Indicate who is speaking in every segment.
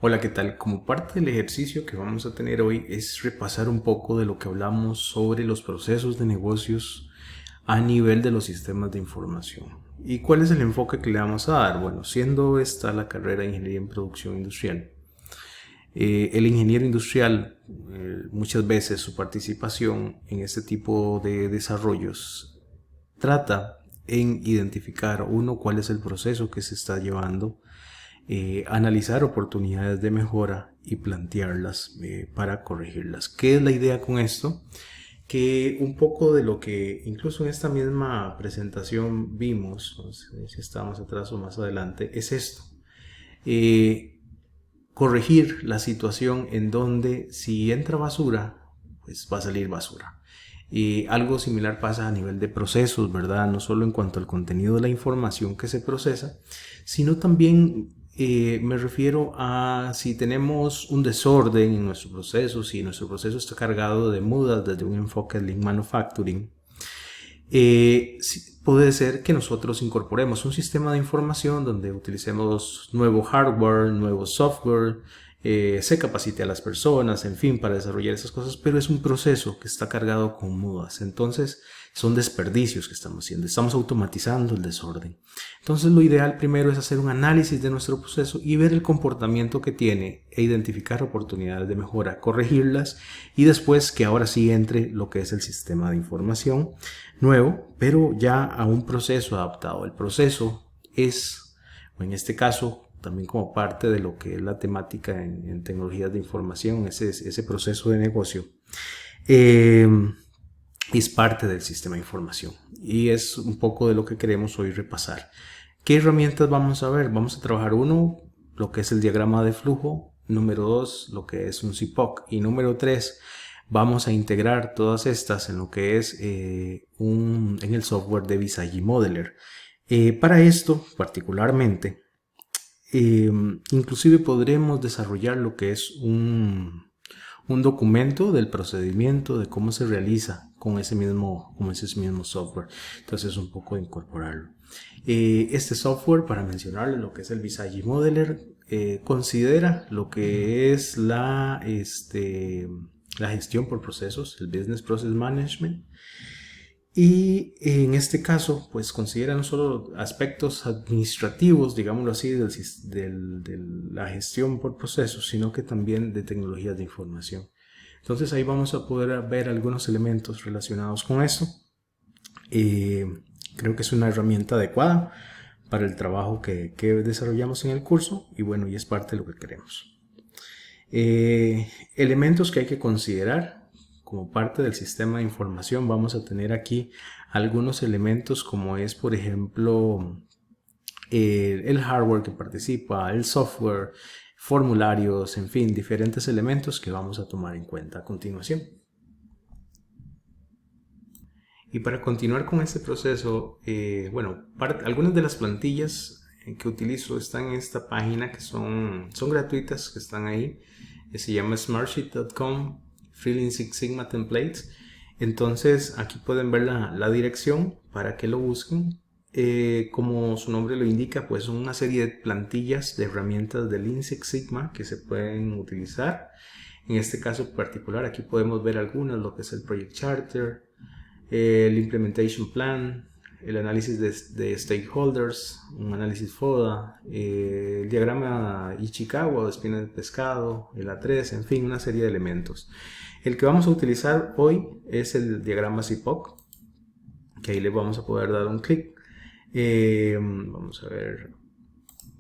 Speaker 1: Hola, ¿qué tal? Como parte del ejercicio que vamos a tener hoy es repasar un poco de lo que hablamos sobre los procesos de negocios a nivel de los sistemas de información. ¿Y cuál es el enfoque que le vamos a dar? Bueno, siendo esta la carrera de Ingeniería en Producción Industrial, el ingeniero industrial, muchas veces su participación en este tipo de desarrollos trata en identificar uno cuál es el proceso que se está llevando, analizar oportunidades de mejora y plantearlas para corregirlas. ¿Qué es la idea con esto? Que un poco de lo que incluso en esta misma presentación vimos, no sé si estamos atrás o más adelante, es esto. Eh, Corregir la situación en donde si entra basura, pues va a salir basura. Y algo similar pasa a nivel de procesos, ¿verdad? No solo en cuanto al contenido de la información que se procesa, sino también me refiero a si tenemos un desorden en nuestro proceso, si nuestro proceso está cargado de mudas desde un enfoque de Lean Manufacturing, puede ser que nosotros incorporemos un sistema de información donde utilicemos nuevo hardware, nuevo software, se capacite a las personas, en fin, para desarrollar esas cosas, pero es un proceso que está cargado con mudas. Entonces, son desperdicios que estamos haciendo, estamos automatizando el desorden. Entonces, lo ideal primero es hacer un análisis de nuestro proceso y ver el comportamiento que tiene e identificar oportunidades de mejora, corregirlas y después que ahora sí entre lo que es el sistema de información nuevo, pero ya a un proceso adaptado. El proceso es, o en este caso, también como parte de lo que es la temática en tecnologías de información, ese proceso de negocio, eh, es parte del sistema de información y es un poco de lo que queremos hoy repasar. ¿Qué herramientas vamos a ver? Vamos a trabajar uno, lo que es el diagrama de flujo, número 2, lo que es un CPOC y número 3, vamos a integrar todas estas en lo que es en el software de Visagi Modeler. Para esto, particularmente, inclusive podremos desarrollar lo que es un documento del procedimiento de cómo se realiza con ese mismo software. Entonces, un poco de incorporarlo. Este software, para mencionarle lo que es el Visagi Modeler, considera lo que es la gestión por procesos, el Business Process Management. Y en este caso, pues considera no solo aspectos administrativos, digámoslo así, de la gestión por procesos, sino que también de tecnologías de información. Entonces ahí vamos a poder ver algunos elementos relacionados con eso. Creo que es una herramienta adecuada para el trabajo que desarrollamos en el curso y bueno, y es parte de lo que queremos. Elementos que hay que considerar como parte del sistema de información. Vamos a tener aquí algunos elementos como es, por ejemplo, el hardware que participa, el software, formularios, en fin, diferentes elementos que vamos a tomar en cuenta a continuación. Y para continuar con este proceso, bueno, algunas de las plantillas que utilizo están en esta página que son gratuitas, que están ahí. Se llama smartsheet.com Freeling Six Sigma Templates. Entonces aquí pueden ver la dirección para que lo busquen. Como su nombre lo indica, pues son una serie de plantillas de herramientas de Lean Six Sigma que se pueden utilizar. En este caso particular aquí podemos ver algunas, lo que es el Project Charter, el Implementation Plan, el análisis de stakeholders, un análisis FODA, el diagrama Ichikawa o espina de pescado, el A3, en fin, una serie de elementos. El que vamos a utilizar hoy es el diagrama CPOC, que ahí le vamos a poder dar un clic. Vamos a ver,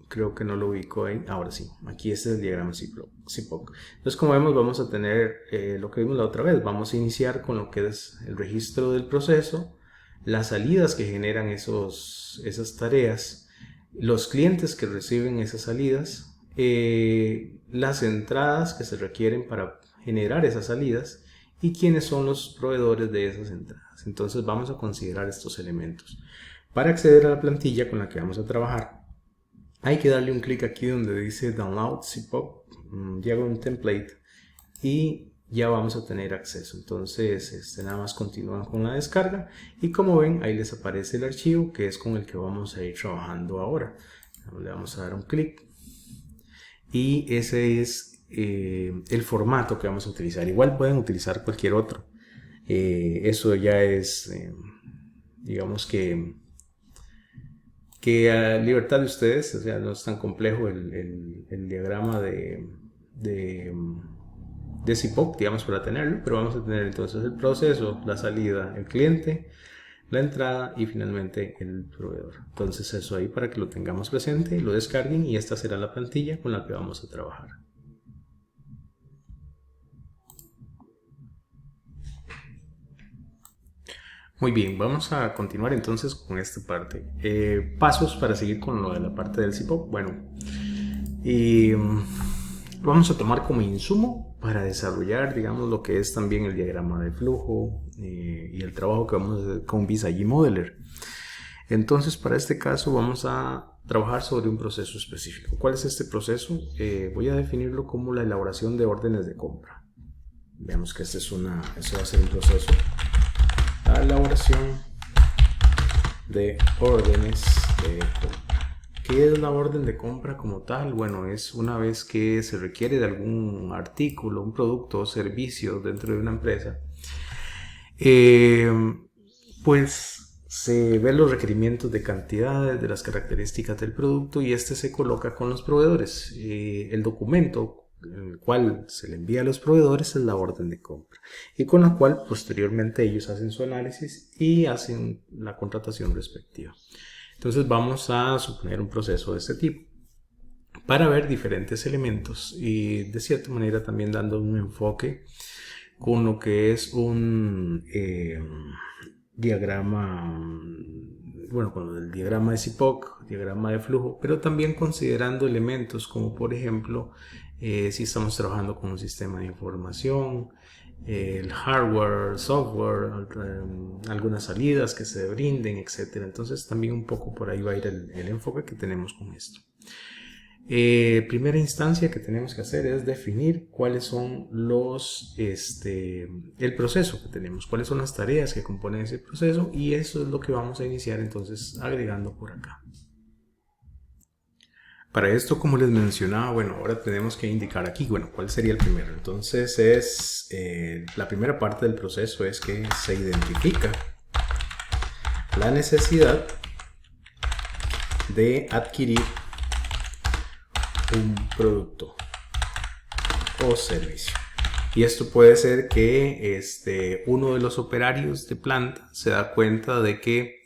Speaker 1: creo que no lo ubico ahí. Ahora sí, aquí este es el diagrama CPOC. Entonces, como vemos, vamos a tener lo que vimos la otra vez. Vamos a iniciar con lo que es el registro del proceso, las salidas que generan esas tareas, los clientes que reciben esas salidas, las entradas que se requieren para generar esas salidas y quiénes son los proveedores de esas entradas. Entonces, vamos a considerar estos elementos. Para acceder a la plantilla con la que vamos a trabajar, hay que darle un clic aquí donde dice Download CPOC, Diagram Template, y ya vamos a tener acceso. Entonces nada más continúan con la descarga y como ven ahí les aparece el archivo que es con el que vamos a ir trabajando ahora. Le vamos a dar un clic y ese es el formato que vamos a utilizar. Igual pueden utilizar cualquier otro. Eso ya es, digamos que a libertad de ustedes, o sea, no es tan complejo el diagrama de CIPOC, digamos, para tenerlo, pero vamos a tener entonces el proceso, la salida, el cliente, la entrada y finalmente el proveedor. Entonces eso ahí para que lo tengamos presente, lo descarguen y esta será la plantilla con la que vamos a trabajar. Muy bien, vamos a continuar entonces con esta parte. Pasos para seguir con lo de la parte del CIPOC. Bueno, vamos a tomar como insumo para desarrollar, digamos, lo que es también el diagrama de flujo y el trabajo que vamos a hacer con Visage Modeler. Entonces, para este caso vamos a trabajar sobre un proceso específico. ¿Cuál es este proceso? Voy a definirlo como la elaboración de órdenes de compra. Veamos que este eso va a ser un proceso. La elaboración de órdenes de compra. ¿Qué es la orden de compra como tal? Bueno, es una vez que se requiere de algún artículo, un producto o servicio dentro de una empresa, pues se ven los requerimientos de cantidades, de las características del producto y este se coloca con los proveedores. El documento en el cual se le envía a los proveedores es la orden de compra y con la cual posteriormente ellos hacen su análisis y hacen la contratación respectiva. Entonces vamos a suponer un proceso de este tipo para ver diferentes elementos y de cierta manera también dando un enfoque con lo que es un diagrama, bueno, con el diagrama de CIPOC, diagrama de flujo, pero también considerando elementos como por ejemplo si estamos trabajando con un sistema de información, el hardware, software, algunas salidas que se brinden, etc. Entonces también un poco por ahí va a ir el enfoque que tenemos con esto. Primera instancia que tenemos que hacer es definir cuáles son el proceso que tenemos, cuáles son las tareas que componen ese proceso y eso es lo que vamos a iniciar entonces agregando por acá. Para esto, como les mencionaba, bueno, ahora tenemos que indicar aquí, bueno, ¿cuál sería el primero? Entonces la primera parte del proceso es que se identifica la necesidad de adquirir un producto o servicio. Y esto puede ser que uno de los operarios de planta se da cuenta de que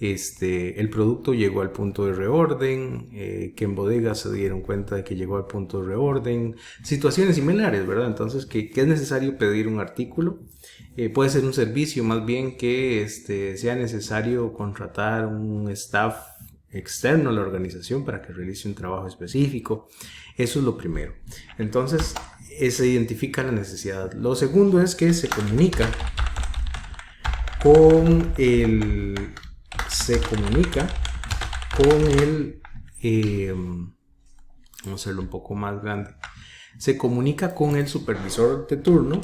Speaker 1: el producto llegó al punto de reorden, que en bodega se dieron cuenta de que llegó al punto de reorden, situaciones similares, ¿verdad? Entonces, que es necesario pedir un artículo, puede ser un servicio, más bien que sea necesario contratar un staff externo a la organización para que realice un trabajo específico. Eso es lo primero. Entonces, se identifica la necesidad. Lo segundo es que se comunica con el vamos a hacerlo un poco más grande. Se comunica con el supervisor de turno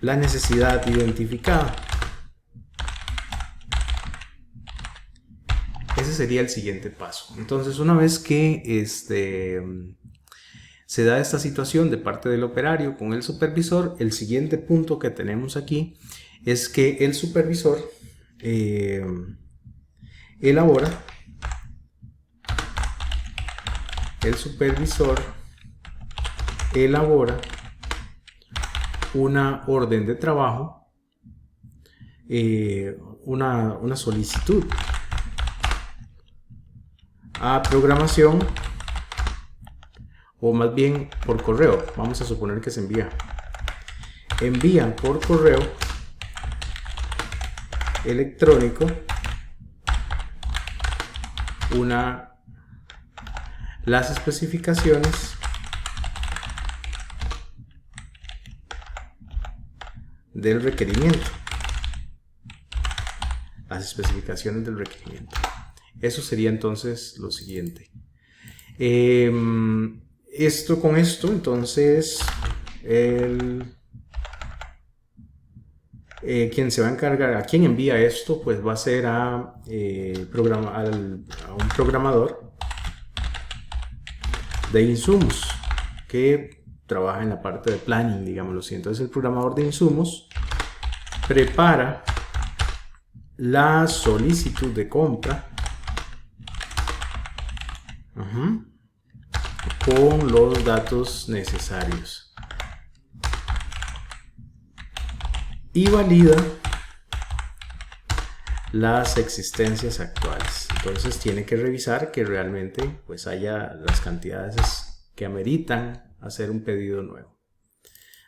Speaker 1: la necesidad identificada. Ese sería el siguiente paso. Entonces, una vez que se da esta situación de parte del operario con el supervisor, el siguiente punto que tenemos aquí es que el supervisor elabora una orden de trabajo, una solicitud a programación, o más bien por correo. Vamos a suponer que se envían por correo electrónico las especificaciones del requerimiento. Eso sería entonces lo siguiente. Con esto, entonces, Quien se va a encargar, a quien envía esto, pues va a ser a un programador de insumos que trabaja en la parte de planning, digámoslo así. Entonces el programador de insumos prepara la solicitud de compra con los datos necesarios y valida las existencias actuales. Entonces tiene que revisar que realmente pues haya las cantidades que ameritan hacer un pedido nuevo.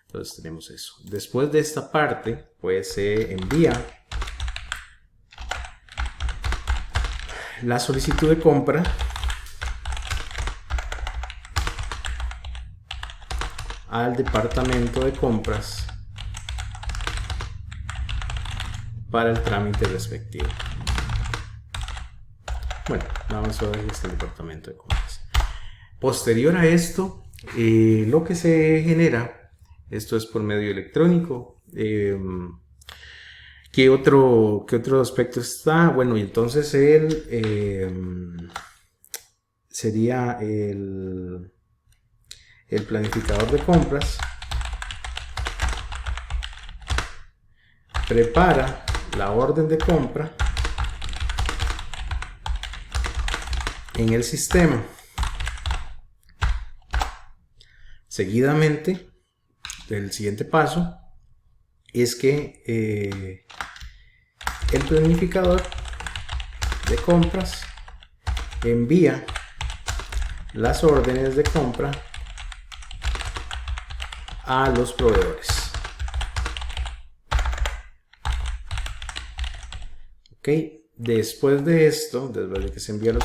Speaker 1: Entonces tenemos eso. Después de esta parte pues se envía la solicitud de compra al departamento de compras para el trámite respectivo. Bueno, vamos a ver este departamento de compras. Posterior a esto, lo que se genera, esto es por medio electrónico. ¿Qué otro aspecto está? Bueno, y entonces sería el planificador de compras. Prepara la orden de compra en el sistema. Seguidamente, el siguiente paso es que el planificador de compras envía las órdenes de compra a los proveedores. Ok, después de esto, después de que se envía a los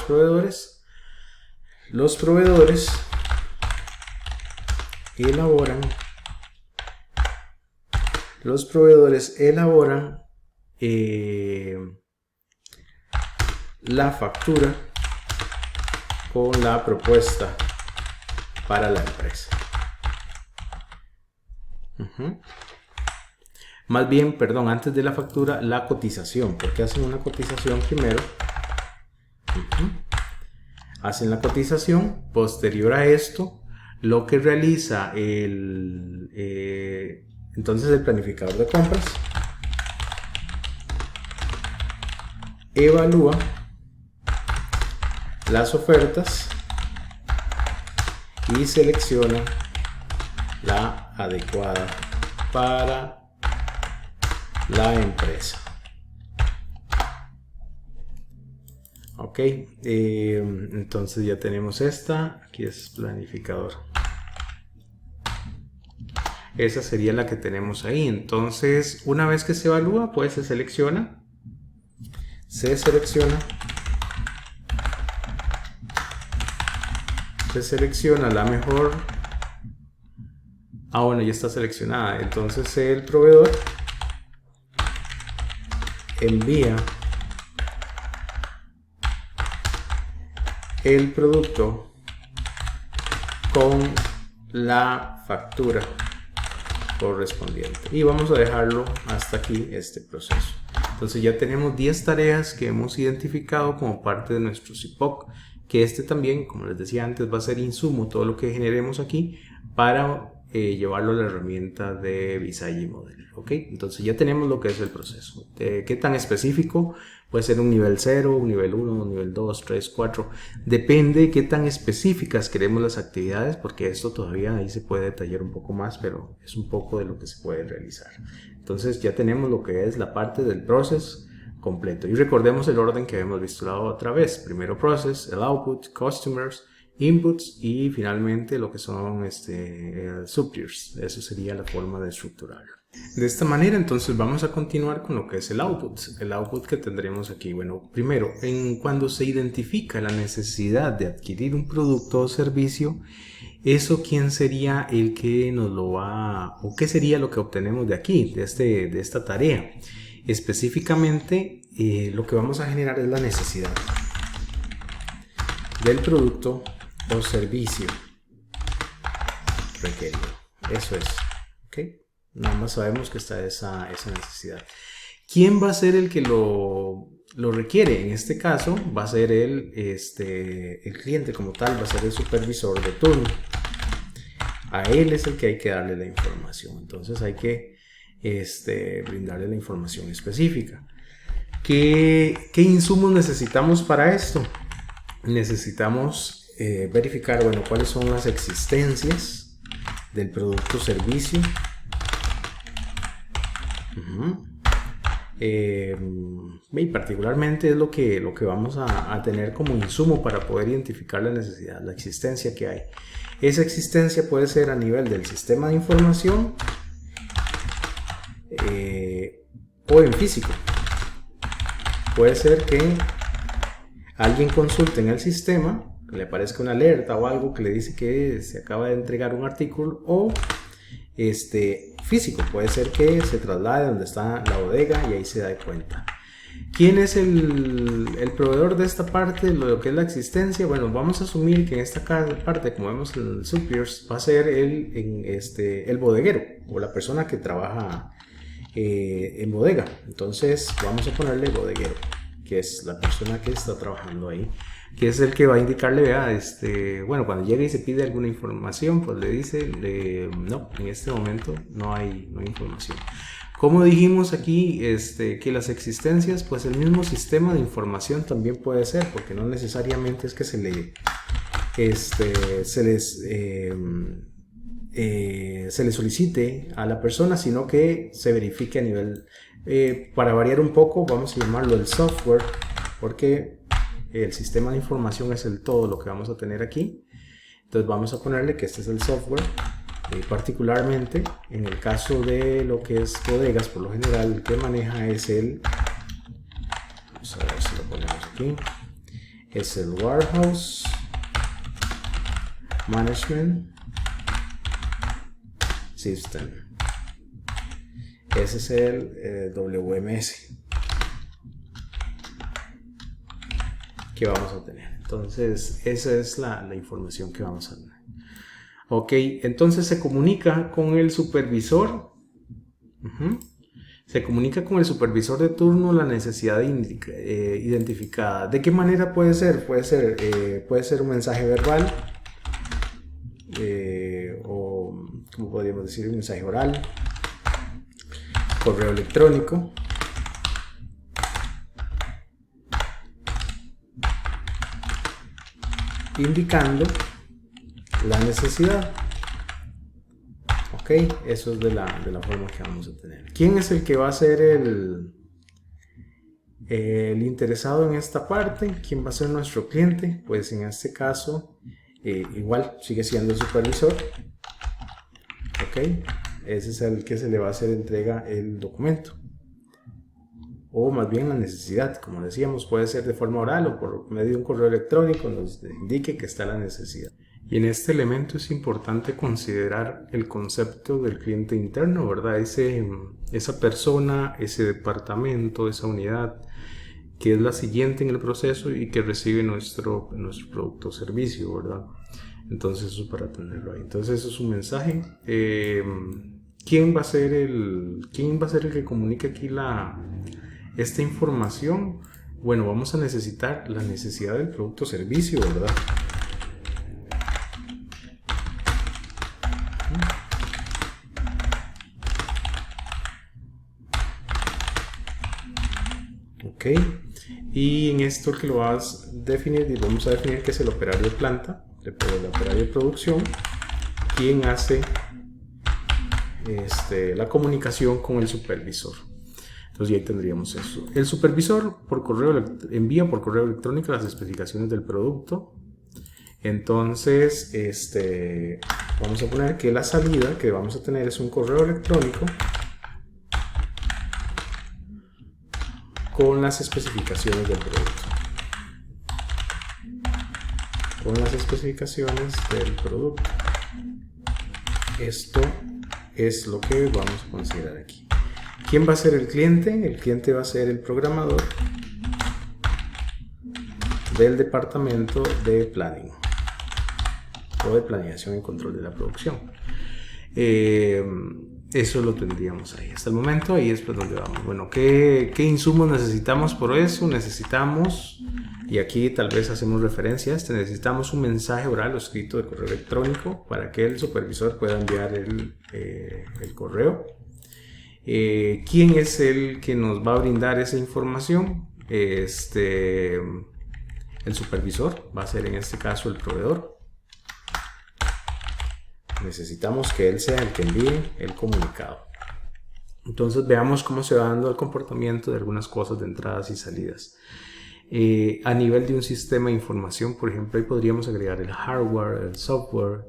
Speaker 1: proveedores elaboran la factura con la propuesta para la empresa. Más bien, perdón, antes de la factura, la cotización, porque hacen una cotización primero. Hacen la cotización. Posterior a esto, lo que realiza entonces el planificador de compras evalúa las ofertas y selecciona la adecuada para la empresa. Ok, entonces ya tenemos esta. Aquí es planificador. Esa sería la que tenemos ahí. Entonces, una vez que se evalúa, pues se selecciona la mejor. Bueno, ya está seleccionada. Entonces el proveedor envía el producto con la factura correspondiente, y vamos a dejarlo hasta aquí este proceso. Entonces ya tenemos 10 tareas que hemos identificado como parte de nuestro CIPOC, que también, como les decía antes, va a ser insumo todo lo que generemos aquí para llevarlo a la herramienta de Visagi Model. ¿Ok? Entonces ya tenemos lo que es el proceso. ¿Qué tan específico? Puede ser un nivel 0, un nivel 1, un nivel 2, 3, 4. Depende de qué tan específicas queremos las actividades, porque esto todavía ahí se puede detallar un poco más, pero es un poco de lo que se puede realizar. Entonces ya tenemos lo que es la parte del proceso completo. Y recordemos el orden que habíamos visto la otra vez. Primero process, el output, customers, inputs y finalmente lo que son suppliers. Eso sería la forma de estructurarlo. De esta manera entonces vamos a continuar con lo que es el output que tendremos aquí. Bueno, primero, cuando se identifica la necesidad de adquirir un producto o servicio, eso quién sería el que nos lo va, o qué sería lo que obtenemos de aquí, de esta tarea. Específicamente lo que vamos a generar es la necesidad del producto o servicio requerido. Eso es, ¿ok? nada más sabemos que está esa necesidad. ¿Quién va a ser el que lo requiere? En este caso va a ser el cliente como tal, va a ser el supervisor de turno. A él es el que hay que darle la información. Entonces hay que brindarle la información específica. ¿Qué insumos necesitamos para esto? Necesitamos verificar, bueno, cuáles son las existencias del producto o servicio. Y particularmente es lo que vamos a tener como insumo para poder identificar la necesidad, la existencia que hay. Esa existencia puede ser a nivel del sistema de información o en físico. Puede ser que alguien consulte en el sistema, que le aparezca una alerta o algo que le dice que se acaba de entregar un artículo, o físico, puede ser que se traslade donde está la bodega y ahí se da cuenta. ¿Quién es el proveedor de esta parte, lo que es la existencia? Bueno, vamos a asumir que en esta parte, como vemos en el suppliers, va a ser el bodeguero o la persona que trabaja en bodega. Entonces vamos a ponerle bodeguero, que es la persona que está trabajando ahí, que es el que va a indicarle, vea, bueno, cuando llegue y se pide alguna información, pues le dice, no, en este momento no hay información. Como dijimos aquí, que las existencias, pues el mismo sistema de información también puede ser, porque no necesariamente es que se le solicite a la persona, sino que se verifique a nivel, para variar un poco, vamos a llamarlo el software, porque el sistema de información es el todo lo que vamos a tener aquí. Entonces vamos a ponerle que este es el software. Particularmente en el caso de lo que es bodegas, por lo general el que maneja es vamos a ver si lo ponemos aquí, es el Warehouse Management System. Ese es el WMS que vamos a tener. Entonces esa es la información que vamos a tener. Ok, entonces se comunica con el supervisor. Se comunica con el supervisor de turno la necesidad identificada. ¿De qué manera puede ser? Puede ser un mensaje verbal o, como podríamos decir, un mensaje oral, correo electrónico. Indicando la necesidad. Ok, eso es de la forma que vamos a tener. ¿Quién es el que va a ser el interesado en esta parte? ¿Quién va a ser nuestro cliente? Pues en este caso igual sigue siendo el supervisor. Ok, ese es el que se le va a hacer entrega el documento, o más bien la necesidad. Como decíamos, puede ser de forma oral o por medio de un correo electrónico, nos indique que está la necesidad. Y en este elemento es importante considerar el concepto del cliente interno, ¿verdad? Esa persona, ese departamento, esa unidad que es la siguiente en el proceso y que recibe nuestro producto o servicio, ¿verdad? Entonces eso para tenerlo ahí. Entonces eso es un mensaje. ¿Quién va a ser el que comunique aquí esta información? Bueno, vamos a necesitar la necesidad del producto o servicio, ¿verdad? Ok, y en esto que lo vas a definir, y vamos a definir que es el operario de planta, el operario de producción, quien hace la comunicación con el supervisor. Entonces ya ahí tendríamos eso. El supervisor envía por correo electrónico las especificaciones del producto. Entonces vamos a poner que la salida que vamos a tener es un correo electrónico con las especificaciones del producto. Con las especificaciones del producto. Esto es lo que vamos a considerar aquí. ¿Quién va a ser el cliente? El cliente va a ser el programador del departamento de planning o de planeación y control de la producción. Eso lo tendríamos ahí. Hasta el momento ahí es pues donde vamos. Bueno, ¿qué insumos necesitamos por eso? Necesitamos, y aquí tal vez hacemos referencia a necesitamos un mensaje oral o escrito de correo electrónico para que el supervisor pueda enviar el correo. ¿Quién es el que nos va a brindar esa información? El supervisor va a ser en este caso el proveedor. Necesitamos que él sea el que envíe el comunicado. Entonces veamos cómo se va dando el comportamiento de algunas cosas de entradas y salidas. A nivel de un sistema de información, por ejemplo, ahí podríamos agregar el hardware, el software.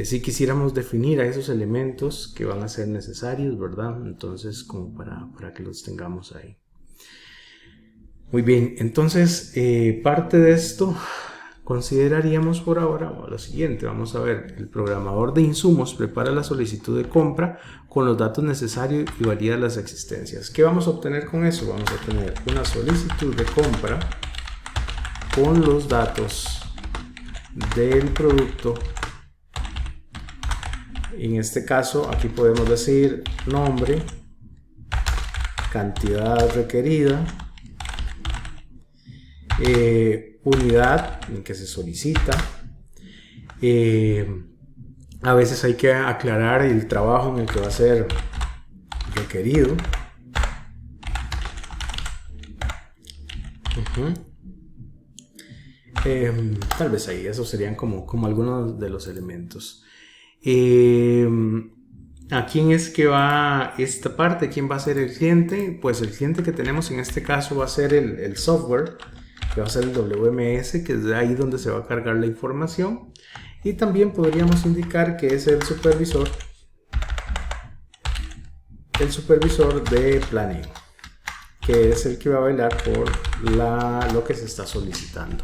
Speaker 1: Si quisiéramos definir a esos elementos que van a ser necesarios, ¿verdad? Entonces, como para que los tengamos ahí. Muy bien, entonces parte de esto consideraríamos por ahora lo siguiente. Vamos a ver, el programador de insumos prepara la solicitud de compra con los datos necesarios y valida las existencias. ¿Qué vamos a obtener con eso? Vamos a obtener una solicitud de compra con los datos del producto. En este caso, aquí podemos decir nombre, cantidad requerida, unidad en que se solicita. A veces hay que aclarar el trabajo en el que va a ser requerido. Tal vez ahí, esos serían como algunos de los elementos. ¿A quién es que va esta parte? ¿Quién va a ser el cliente? Pues el cliente que tenemos en este caso va a ser el software, que va a ser el WMS, que es ahí donde se va a cargar la información. Y también podríamos indicar que es el supervisor de planning, que es el que va a velar por lo que se está solicitando.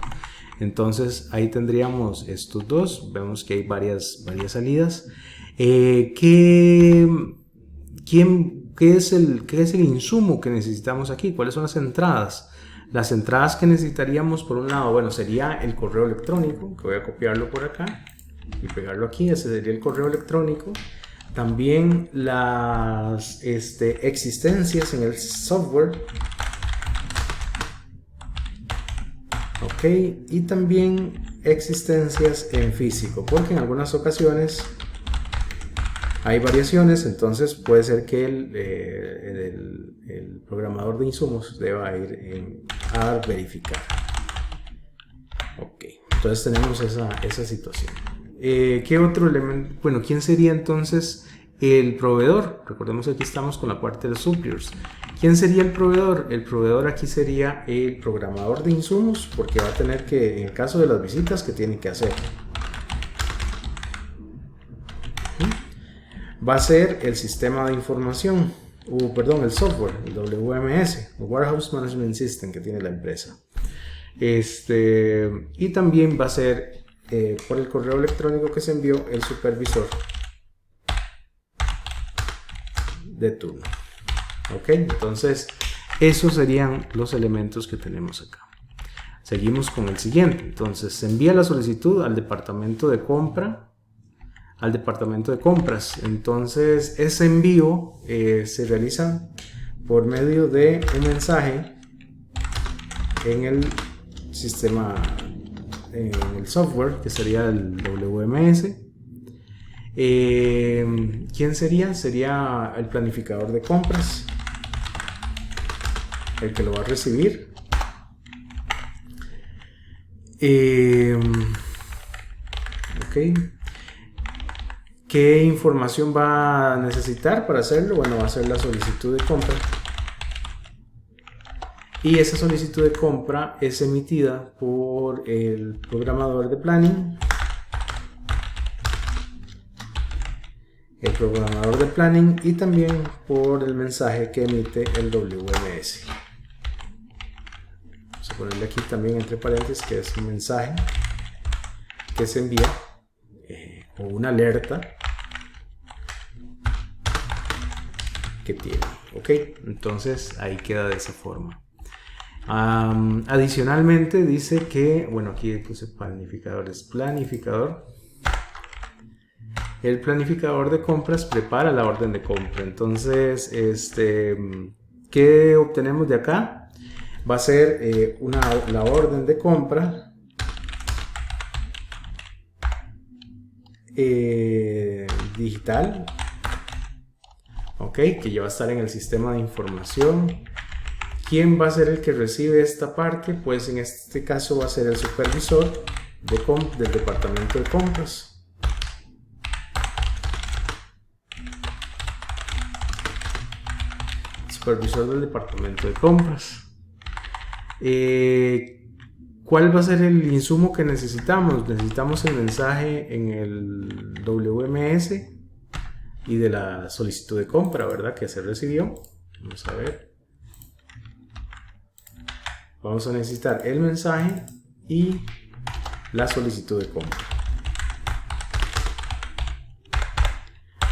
Speaker 1: Entonces ahí tendríamos estos dos. Vemos que hay varias salidas. ¿Qué es el insumo que necesitamos aquí? ¿Cuáles son las entradas? Las entradas que necesitaríamos, por un lado, bueno, sería el correo electrónico, que voy a copiarlo por acá y pegarlo aquí. Ese sería el correo electrónico. También las existencias en el software. Ok, y también existencias en físico, porque en algunas ocasiones hay variaciones, entonces puede ser que el programador de insumos deba ir a verificar. Ok, entonces tenemos esa situación. ¿Qué otro elemento? Bueno, ¿quién sería entonces el proveedor? Recordemos que aquí estamos con la parte de los suppliers. ¿Quién sería el proveedor? El proveedor aquí sería el programador de insumos, porque va a tener que, en el caso de las visitas, ¿qué tiene que hacer? Va a ser el sistema de información, el software, el WMS, el Warehouse Management System que tiene la empresa. Y también va a ser por el correo electrónico que se envió el supervisor de turno. Ok, entonces esos serían los elementos que tenemos acá. Seguimos con el siguiente. Entonces se envía la solicitud al departamento de compra, al departamento de compras. Entonces ese envío se realiza por medio de un mensaje en el sistema, en el software, que sería el WMS. ¿Quién sería? Sería el planificador de compras, el que lo va a recibir. Ok. ¿Qué información va a necesitar para hacerlo? Bueno, va a ser la solicitud de compra. Y esa solicitud de compra es emitida por el programador de planning. El programador de planning y también por el mensaje que emite el WMS. Vamos a ponerle aquí también entre paréntesis que es un mensaje que se envía o una alerta que tiene. Ok, entonces ahí queda de esa forma. Adicionalmente dice que, bueno, aquí puse planificador, es planificador. el planificador de compras prepara la orden de compra. Entonces, ¿qué obtenemos de acá? Va a ser la orden de compra digital, ok, que ya va a estar en el sistema de información. ¿Quién va a ser el que recibe esta parte? Pues en este caso va a ser el supervisor del departamento de compras. Supervisor del departamento de compras. ¿Cuál va a ser el insumo que necesitamos? Necesitamos el mensaje en el WMS y de la solicitud de compra, ¿verdad? Que se recibió. Vamos a ver. Vamos a necesitar el mensaje y la solicitud de compra.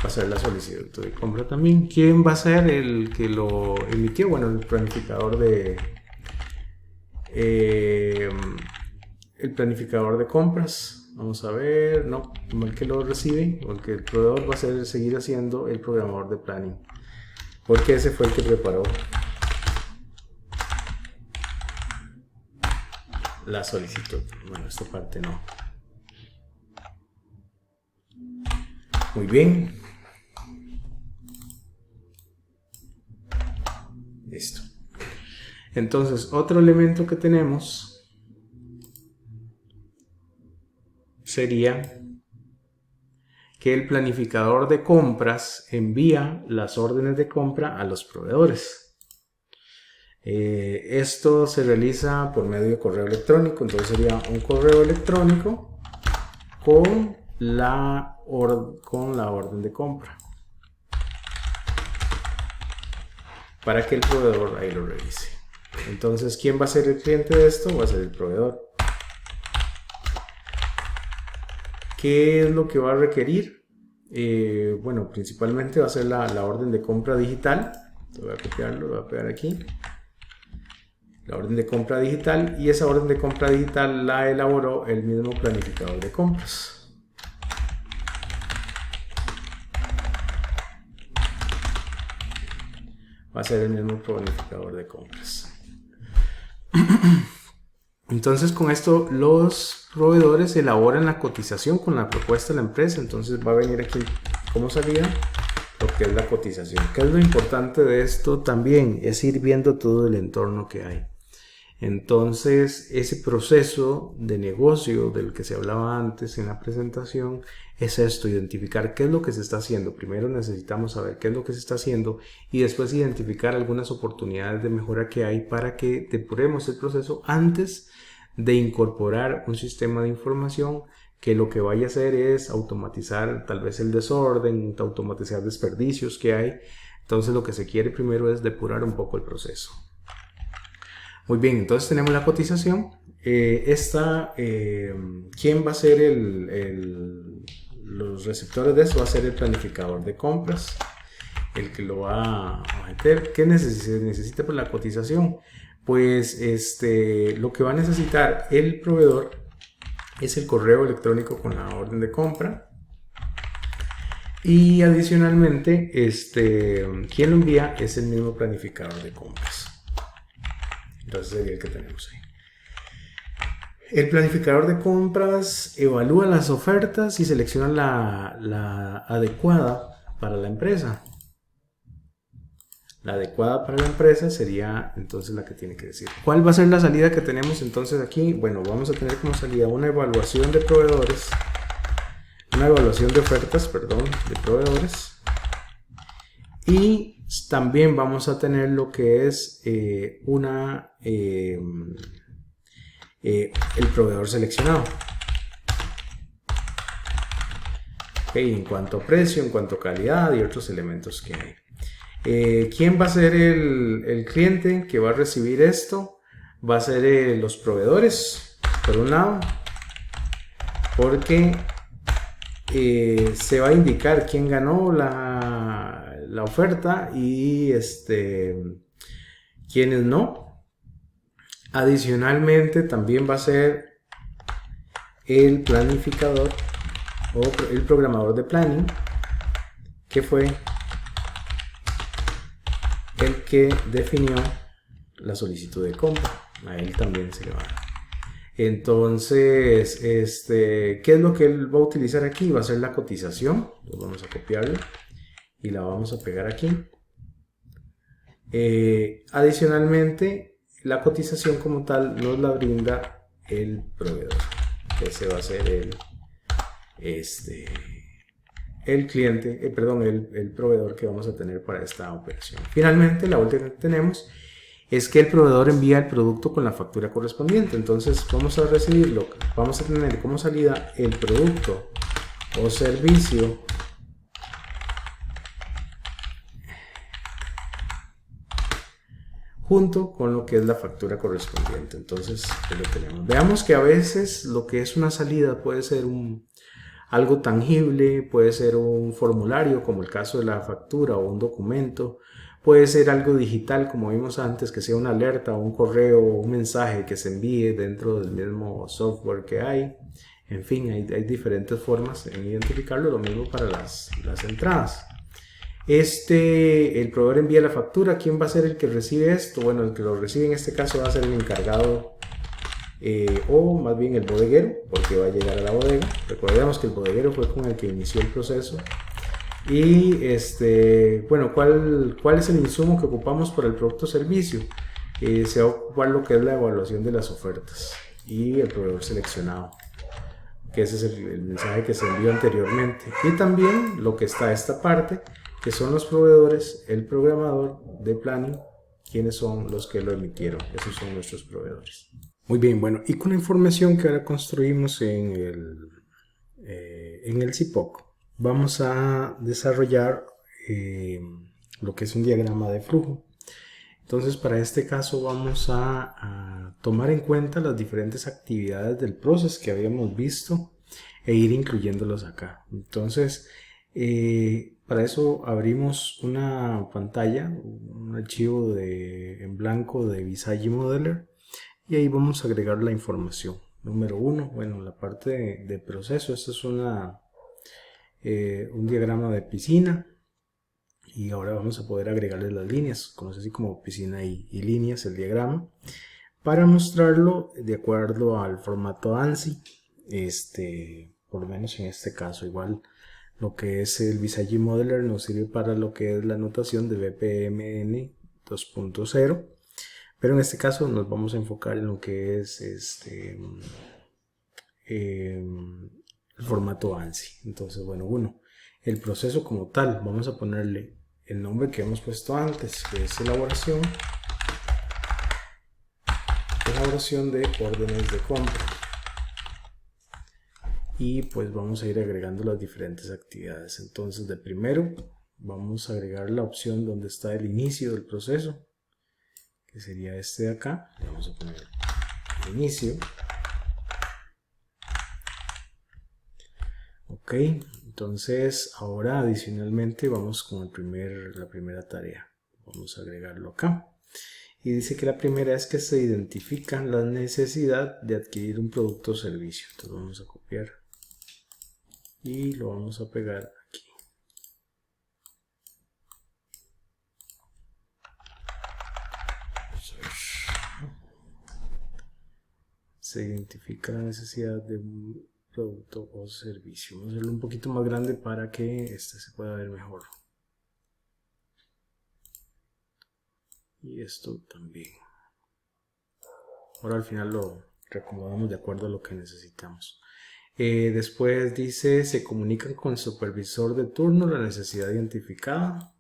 Speaker 1: Va a ser la solicitud de compra también. ¿Quién va a ser el que lo emitió? Bueno, el planificador de compras. Vamos a ver, no, el que lo recibe o el que el proveedor va a seguir haciendo el programador de planning, porque ese fue el que preparó la solicitud. Bueno, esta parte no. Muy bien. Listo. Entonces, otro elemento que tenemos sería que el planificador de compras envía las órdenes de compra a los proveedores. Esto se realiza por medio de correo electrónico, entonces sería un correo electrónico con la orden de compra para que el proveedor ahí lo revise. Entonces, ¿quién va a ser el cliente de esto? Va a ser el proveedor. ¿Qué es lo que va a requerir? Bueno, principalmente va a ser la orden de compra digital. Voy a copiarlo, lo voy a pegar aquí. La orden de compra digital, y esa orden de compra digital la elaboró el mismo planificador de compras. Va a ser el mismo planificador de compras. Entonces, con esto los proveedores elaboran la cotización con la propuesta de la empresa. Entonces va a venir aquí como salida lo que es la cotización. ¿Qué es lo importante de esto también? Es ir viendo todo el entorno que hay. Entonces, ese proceso de negocio del que se hablaba antes en la presentación es esto: identificar qué es lo que se está haciendo. Primero necesitamos saber qué es lo que se está haciendo y después identificar algunas oportunidades de mejora que hay para que depuremos el proceso antes de incorporar un sistema de información que lo que vaya a hacer es automatizar tal vez el desorden, automatizar desperdicios que hay. Entonces, lo que se quiere primero es depurar un poco el proceso. Muy bien, entonces tenemos la cotización. ¿Quién va a ser los receptores de eso? Va a ser el planificador de compras, el que lo va a meter. ¿Qué necesita por la cotización? Pues lo que va a necesitar el proveedor es el correo electrónico con la orden de compra, y adicionalmente quien lo envía es el mismo planificador de compras. Entonces sería el que tenemos ahí. El planificador de compras evalúa las ofertas y selecciona la adecuada para la empresa. La adecuada para la empresa sería entonces la que tiene que decir. ¿Cuál va a ser la salida que tenemos entonces aquí? Bueno, vamos a tener como salida una evaluación de proveedores, una evaluación de ofertas, perdón, de proveedores, y también vamos a tener lo que es el proveedor seleccionado. Okay, en cuanto a precio, en cuanto a calidad y otros elementos que hay. ¿Quién va a ser el cliente que va a recibir esto? Va a ser los proveedores, por un lado, porque se va a indicar quién ganó la oferta y quiénes no. Adicionalmente, también va a ser el planificador o el programador de planning, que fue el que definió la solicitud de compra. A él también se le va a dar. Entonces, ¿qué es lo que él va a utilizar aquí? Va a ser la cotización. Entonces vamos a copiarla y la vamos a pegar aquí. Adicionalmente, la cotización como tal nos la brinda el proveedor. Ese va a ser el cliente, el proveedor que vamos a tener para esta operación. Finalmente, la última que tenemos es que el proveedor envía el producto con la factura correspondiente. Entonces vamos a recibirlo, vamos a tener como salida el producto o servicio junto con lo que es la factura correspondiente. Entonces lo tenemos. Veamos que a veces lo que es una salida puede ser algo tangible, puede ser un formulario como el caso de la factura o un documento. Puede ser algo digital, como vimos antes, que sea una alerta o un correo o un mensaje que se envíe dentro del mismo software que hay. En fin, hay diferentes formas en identificarlo, lo mismo para las entradas. El proveedor envía la factura. ¿Quién va a ser el que recibe esto? Bueno, el que lo recibe en este caso va a ser el encargado o más bien el bodeguero, porque va a llegar a la bodega. Recordemos que el bodeguero fue con el que inició el proceso. Y bueno, ¿cuál es el insumo que ocupamos para el producto o servicio? Se va a ocupar lo que es la evaluación de las ofertas y el proveedor seleccionado, que ese es el mensaje que se envió anteriormente. Y también lo que está esta parte, que son los proveedores, el programador de planning, quienes son los que lo emitieron. Esos son nuestros proveedores. Muy bien, bueno, y con la información que ahora construimos en el CIPOC, vamos a desarrollar lo que es un diagrama de flujo. Entonces, para este caso vamos a tomar en cuenta las diferentes actividades del proceso que habíamos visto e ir incluyéndolos acá. Entonces, para eso abrimos una pantalla, un archivo en blanco de Visage Modeler, y ahí vamos a agregar la información. Número 1, bueno, la parte de proceso. Esta es un diagrama de piscina. Y ahora vamos a poder agregarle las líneas, conoce así como piscina y líneas, el diagrama, para mostrarlo de acuerdo al formato ANSI. Por lo menos en este caso, igual lo que es el Visage Modeler nos sirve para lo que es la notación de BPMN 2.0, pero en este caso nos vamos a enfocar en lo que es el formato ANSI. Entonces, bueno, el proceso como tal, vamos a ponerle el nombre que hemos puesto antes, que es elaboración de órdenes de compra. Y pues vamos a ir agregando las diferentes actividades. Entonces, de primero vamos a agregar la opción donde está el inicio del proceso, que sería este de acá. Le vamos a poner el inicio. Ok, entonces ahora adicionalmente vamos con la primera tarea. Vamos a agregarlo acá. Y dice que la primera es que se identifica la necesidad de adquirir un producto o servicio. Entonces vamos a copiar y lo vamos a pegar aquí. Se identifica la necesidad de un producto o servicio. Vamos a hacerlo un poquito más grande para que se pueda ver mejor. Y esto también. Ahora al final lo reacomodamos de acuerdo a lo que necesitamos. Después dice, se comunican con el supervisor de turno la necesidad identificada.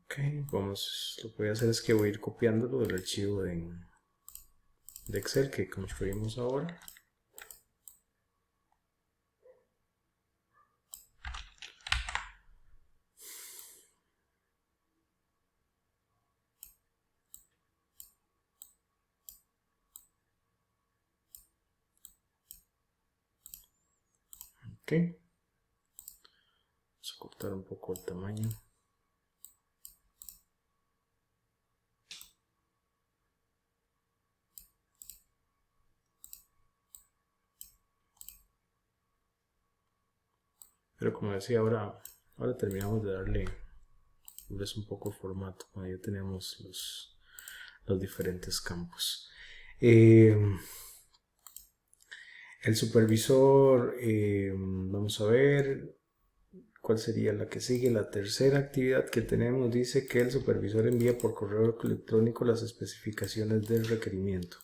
Speaker 1: Ok, lo que voy a hacer es que voy a ir copiándolo del archivo de Excel que construimos ahora. Ok, vamos a cortar un poco el tamaño. Pero como decía, ahora terminamos de darle un poco el formato. Cuando ya tenemos los diferentes campos. El supervisor, vamos a ver cuál sería la que sigue. La tercera actividad que tenemos dice que el supervisor envía por correo electrónico las especificaciones del requerimiento.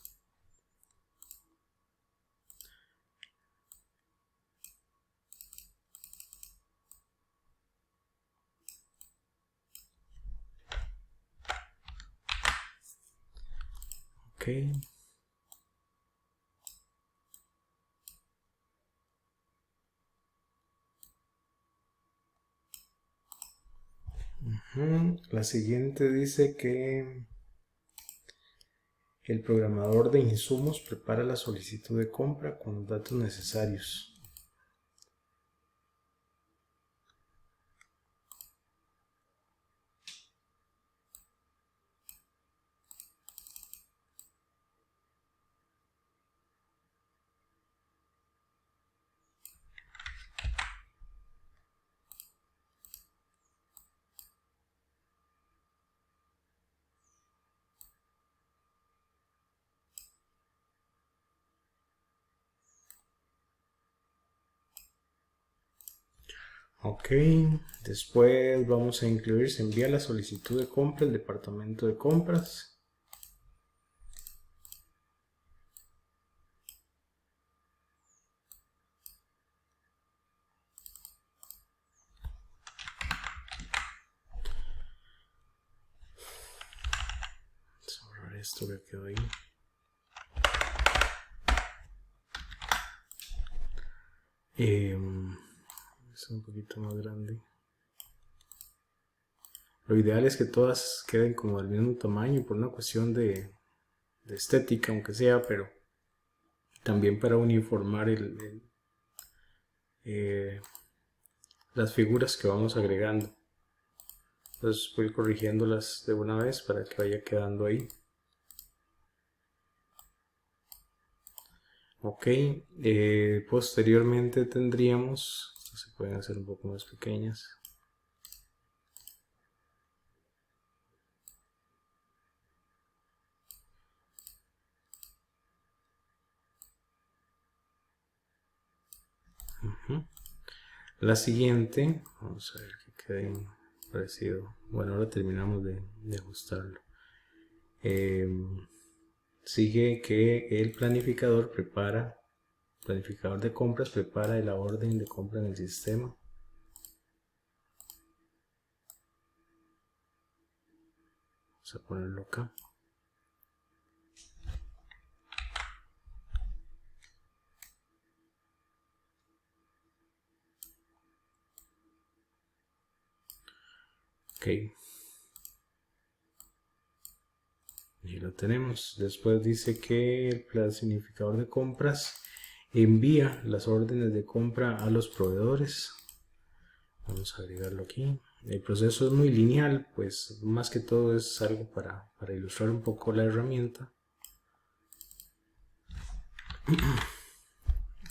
Speaker 1: Ok. La siguiente dice que el programador de insumos prepara la solicitud de compra con los datos necesarios. Ok, después vamos a incluir, se envía la solicitud de compra al departamento de compras. Vamos a borrar esto que quedó ahí. Es un poquito más grande. Lo ideal es que todas queden como del mismo tamaño por una cuestión de estética, aunque sea, pero también para uniformar las figuras que vamos agregando. Entonces voy corrigiéndolas de una vez para que vaya quedando ahí. Ok, posteriormente tendríamos, estas se pueden hacer un poco más pequeñas. La siguiente, vamos a ver que quede parecido. Bueno, ahora terminamos de ajustarlo. Sigue que el planificador de compras prepara la orden de compra en el sistema. Vamos a ponerlo acá. Ok. Y lo tenemos. Después dice que el planificador de compras envía las órdenes de compra a los proveedores. Vamos a agregarlo aquí. El proceso es muy lineal, pues más que todo es algo para ilustrar un poco la herramienta.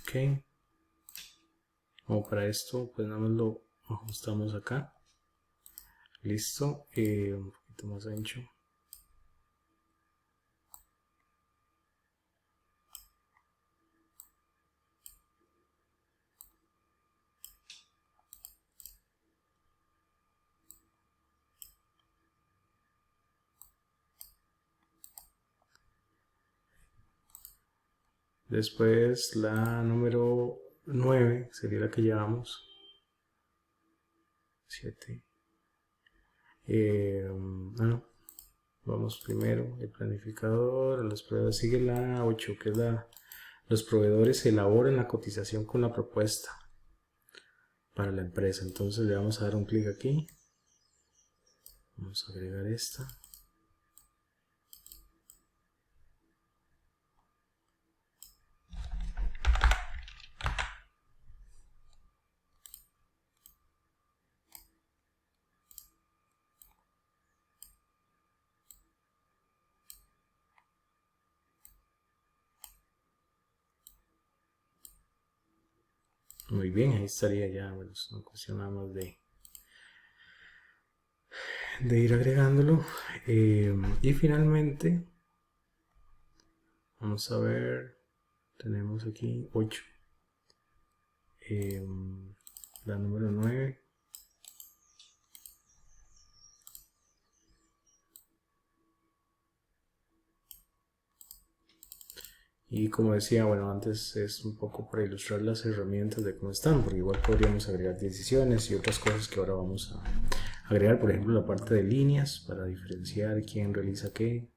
Speaker 1: Ok. Como para esto, pues nada más lo ajustamos acá. Listo. Un poquito más ancho. Después la número 9 sería la que llevamos. 7. Vamos primero el planificador, las pruebas. Sigue la 8, que es los proveedores elaboran la cotización con la propuesta para la empresa. Entonces le vamos a dar un clic aquí. Vamos a agregar esta. Muy bien, ahí estaría ya, bueno, es una cuestión nada más de ir agregándolo. Y finalmente, vamos a ver, tenemos aquí 8. La número 9. Y como decía, bueno, antes es un poco para ilustrar las herramientas de cómo están, porque igual podríamos agregar decisiones y otras cosas que ahora vamos a agregar, por ejemplo, la parte de líneas para diferenciar quién realiza qué,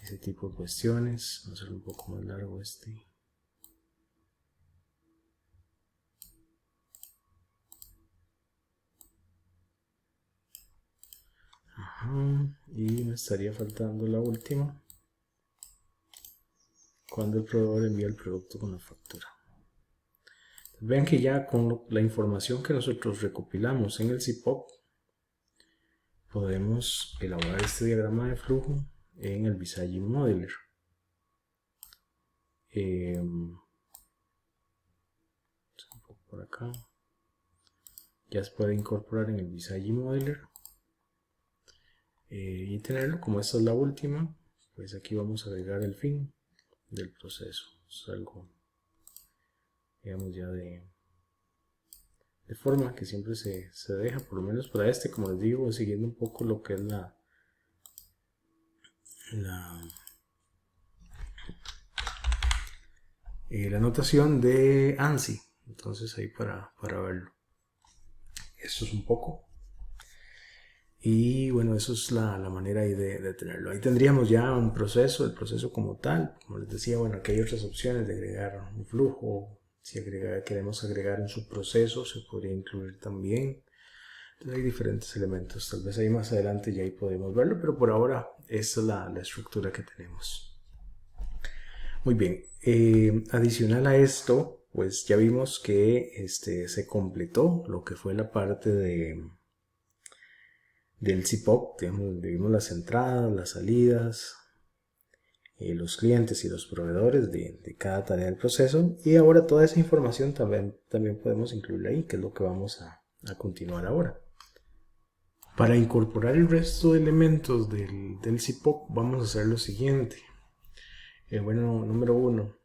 Speaker 1: ese tipo de cuestiones. Vamos a hacerlo un poco más largo este. Ajá, y me estaría faltando la última, cuando el proveedor envía el producto con la factura. Vean que ya con la información que nosotros recopilamos en el CPOP podemos elaborar este diagrama de flujo en el Visage Modeler. Un poco por acá. Ya se puede incorporar en el Visage Modeler y tenerlo. Como esta es la última, pues aquí vamos a agregar el fin del proceso. Es algo, digamos, ya de forma que siempre se deja, por lo menos para este, como les digo, siguiendo un poco lo que es la notación de ANSI. Entonces ahí para verlo. Esto es un poco. Y bueno, eso es la manera ahí de tenerlo. Ahí tendríamos ya un proceso, el proceso como tal. Como les decía, bueno, aquí hay otras opciones de agregar un flujo. Si queremos agregar un subproceso, se podría incluir también. Entonces hay diferentes elementos. Tal vez ahí más adelante ya ahí podemos verlo, pero por ahora esta es la estructura que tenemos. Muy bien. Adicional a esto, pues ya vimos que se completó lo que fue la parte del CPOP. Vimos las entradas, las salidas, los clientes y los proveedores de cada tarea del proceso. Y ahora toda esa información también podemos incluirla ahí, que es lo que vamos a continuar ahora. Para incorporar el resto de elementos del CPOP vamos a hacer lo siguiente. Bueno, número 1.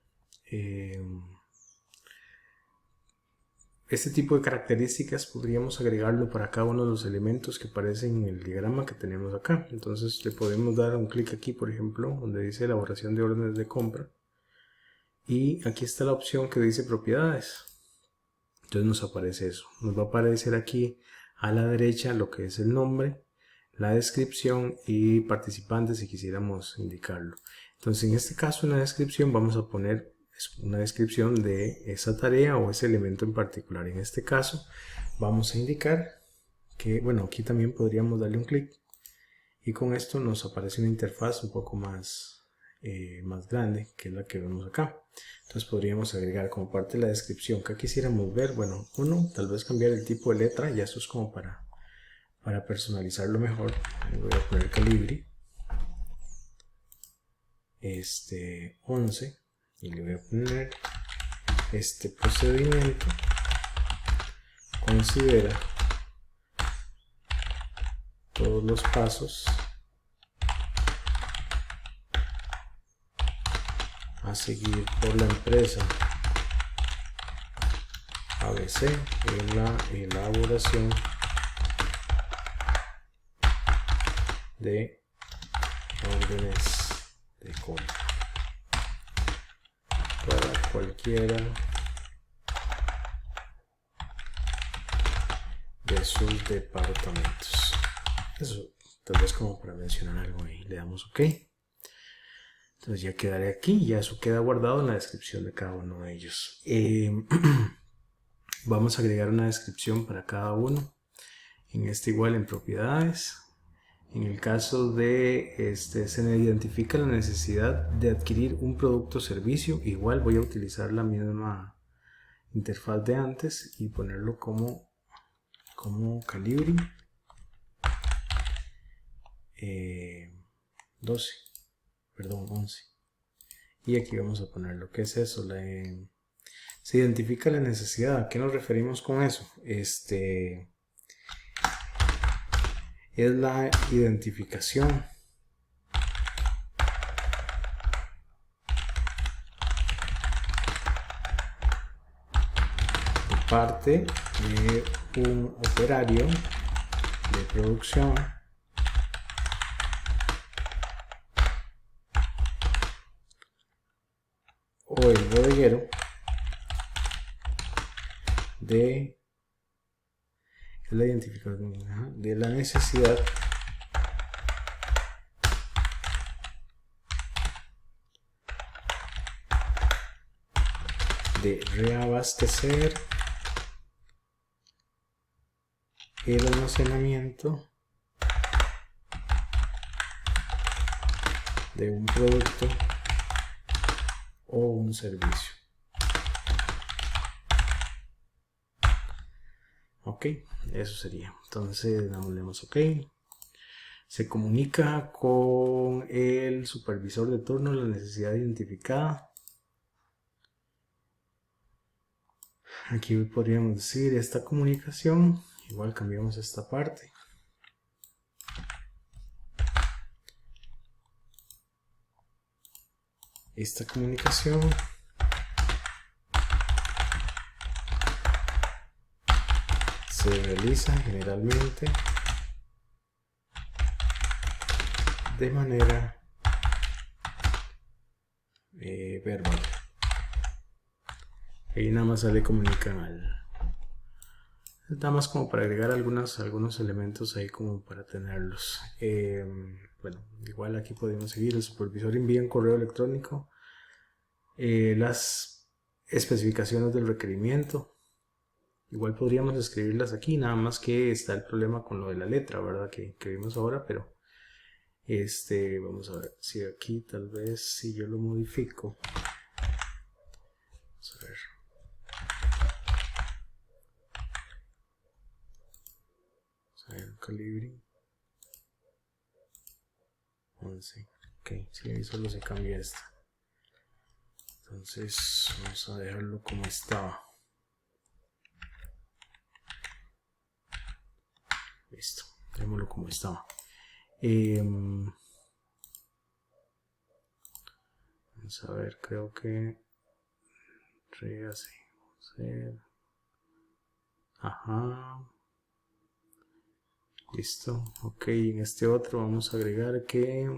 Speaker 1: Este tipo de características podríamos agregarlo para cada uno de los elementos que aparecen en el diagrama que tenemos acá. Entonces le podemos dar un clic aquí, por ejemplo, donde dice elaboración de órdenes de compra. Y aquí está la opción que dice propiedades. Entonces nos aparece eso. Nos va a aparecer aquí a la derecha lo que es el nombre, la descripción y participantes si quisiéramos indicarlo. Entonces en este caso en la descripción vamos a poner una descripción de esa tarea o ese elemento en particular. En este caso vamos a indicar que, bueno, aquí también podríamos darle un clic y con esto nos aparece una interfaz un poco más grande, que es la que vemos acá. Entonces podríamos agregar como parte de la descripción que quisiéramos ver, bueno, uno, tal vez cambiar el tipo de letra, ya esto es como para personalizarlo mejor. Voy a poner Calibri 11 y le voy a poner este procedimiento considera todos los pasos a seguir por la empresa ABC en la elaboración de órdenes de compra para cualquiera de sus departamentos. Eso tal vez como para mencionar algo ahí. Le damos OK. Entonces ya quedaré aquí, ya eso queda guardado en la descripción de cada uno de ellos. Vamos a agregar una descripción para cada uno. En este igual en propiedades. En el caso de se me identifica la necesidad de adquirir un producto o servicio. Igual voy a utilizar la misma interfaz de antes y ponerlo como Calibri 11. Y aquí vamos a poner lo que es eso. se identifica la necesidad. ¿A qué nos referimos con eso? Es la identificación de parte de un operario de producción o el bodeguero de la identificación de la necesidad de reabastecer el almacenamiento de un producto o un servicio. Ok, eso sería. Entonces damos ok. Se comunica con el supervisor de turno la necesidad identificada. Aquí podríamos decir esta comunicación. Igual cambiamos esta parte. Esta comunicación se realiza generalmente de manera verbal. Ahí nada más le comunican nada más como para agregar algunos elementos ahí como para tenerlos. Bueno, igual aquí podemos seguir. El supervisor envía un correo electrónico las especificaciones del requerimiento. Igual podríamos escribirlas aquí, nada más que está el problema con lo de la letra, ¿verdad? Que vimos ahora, pero vamos a ver si aquí tal vez si yo lo modifico. Vamos a ver. Calibre 11. Ok, si ahí solo se cambia esta. Entonces vamos a dejarlo como estaba. Listo, dejémoslo como estaba. Vamos a ver, creo que rehace. Ajá. Listo, ok, en este otro vamos a agregar que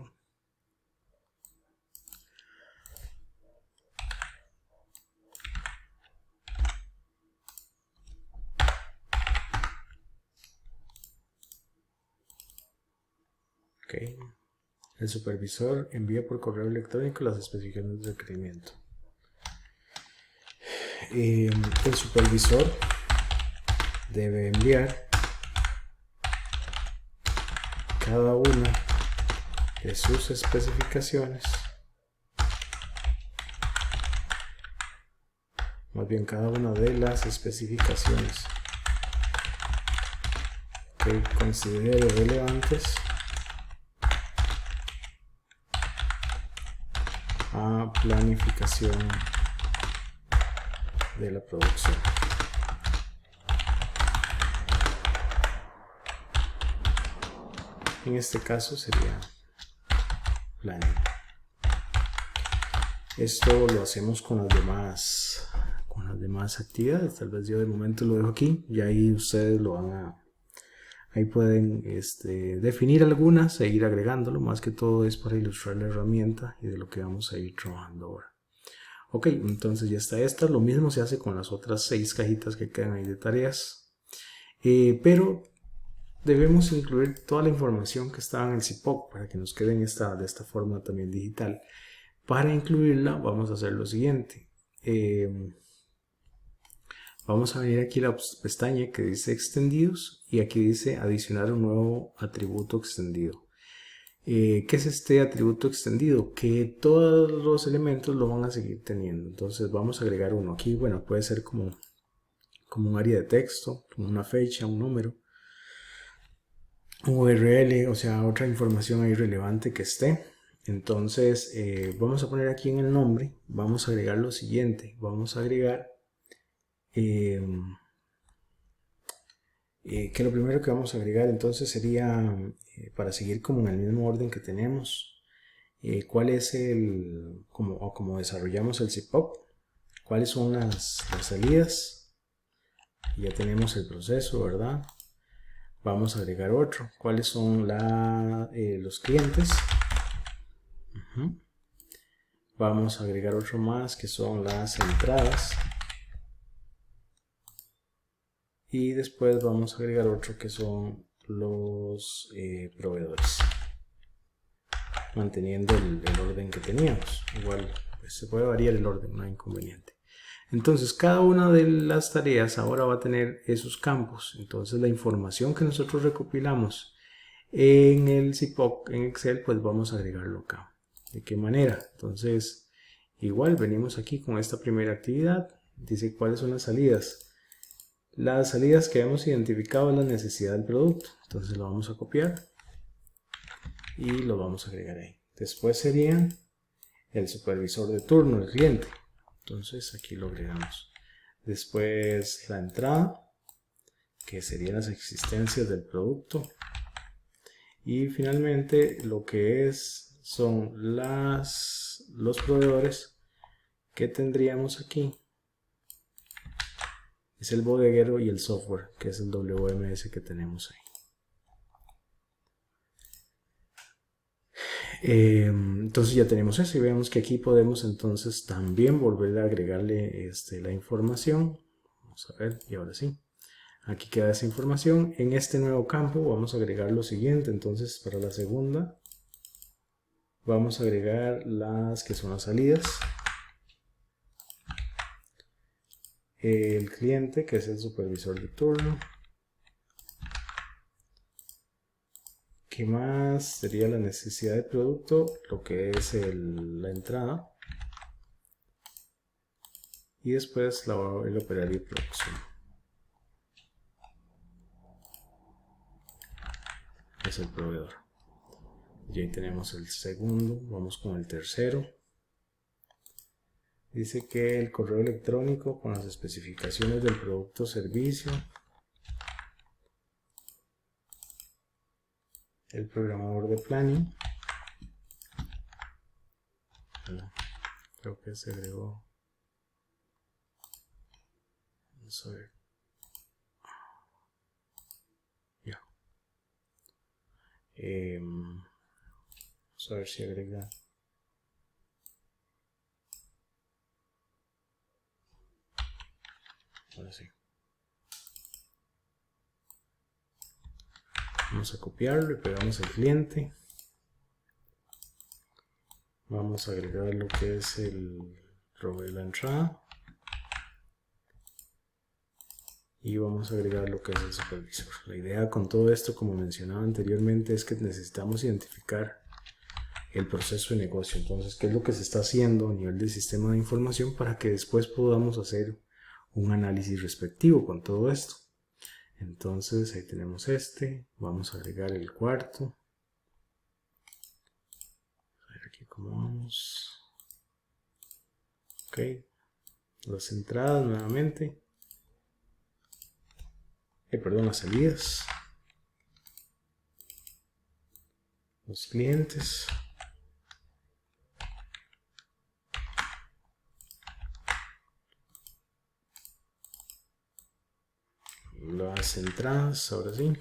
Speaker 1: el supervisor envía por correo electrónico las especificaciones de requerimiento. El supervisor debe enviar cada una de sus especificaciones, más bien cada una de las especificaciones que considere relevantes a planificación de la producción. En este caso sería planning. Esto lo hacemos con las demás actividades. Tal vez yo de momento lo dejo aquí y ahí ustedes lo van a, ahí pueden definir algunas e ir agregándolo. Más que todo es para ilustrar la herramienta y de lo que vamos a ir trabajando ahora. Ok, entonces ya está esta. Lo mismo se hace con las otras 6 cajitas que quedan ahí de tareas. Pero debemos incluir toda la información que está en el CIPOC para que nos quede de esta forma también digital. Para incluirla vamos a hacer lo siguiente. Vamos a venir aquí a la pestaña que dice extendidos y aquí dice adicionar un nuevo atributo extendido. ¿Qué es este atributo extendido? Que todos los elementos lo van a seguir teniendo. Entonces vamos a agregar uno aquí. Bueno, puede ser como un área de texto, como una fecha, un número, un URL, o sea, otra información ahí relevante que esté. Entonces vamos a poner aquí en el nombre, vamos a agregar lo siguiente. Vamos a agregar eh, que lo primero que vamos a agregar entonces sería, para seguir como en el mismo orden que tenemos, cuál es como desarrollamos el CPOP, cuáles son las salidas. Ya tenemos el proceso, ¿verdad? Vamos a agregar otro, cuáles son los clientes. Vamos a agregar otro más que son las entradas. Y después vamos a agregar otro que son los proveedores, manteniendo el orden que teníamos. Igual pues, se puede variar el orden, no hay inconveniente. Entonces cada una de las tareas ahora va a tener esos campos. Entonces la información que nosotros recopilamos en el CPOC, en Excel, pues vamos a agregarlo acá. ¿De qué manera? Entonces igual venimos aquí con esta primera actividad. Dice cuáles son las salidas. Las salidas que hemos identificado es la necesidad del producto. Entonces lo vamos a copiar y lo vamos a agregar ahí. Después sería el supervisor de turno, el cliente. Entonces aquí lo agregamos. Después la entrada, que serían las existencias del producto. Y finalmente lo que son los proveedores que tendríamos aquí. Es el bodeguero y el software, que es el WMS que tenemos ahí. Entonces ya tenemos eso y vemos que aquí podemos entonces también volver a agregarle la información. Vamos a ver, y ahora sí. Aquí queda esa información. En este nuevo campo vamos a agregar lo siguiente. Entonces para la segunda vamos a agregar las que son las salidas. El cliente, que es el supervisor de turno. ¿Qué más sería la necesidad del producto? Lo que es la entrada. Y después el operario de producción. Es el proveedor. Y ahí tenemos el segundo. Vamos con el tercero. Dice que el correo electrónico con las especificaciones del producto o servicio. El programador de planning. Creo que se agregó. Vamos a ver. Ya. Vamos a ver si agrega. Ahora sí. Vamos a copiarlo y pegamos el cliente. Vamos a agregar lo que es el robo de la entrada. Y vamos a agregar lo que es el supervisor. La idea con todo esto, como mencionaba anteriormente, es que necesitamos identificar el proceso de negocio. Entonces, ¿qué es lo que se está haciendo a nivel del sistema de información para que después podamos hacer un análisis respectivo con todo esto? Entonces, ahí tenemos vamos a agregar el cuarto. A ver aquí cómo vamos. Ok, las entradas nuevamente. Perdón, las salidas. Los clientes. Las entradas, ahora sí.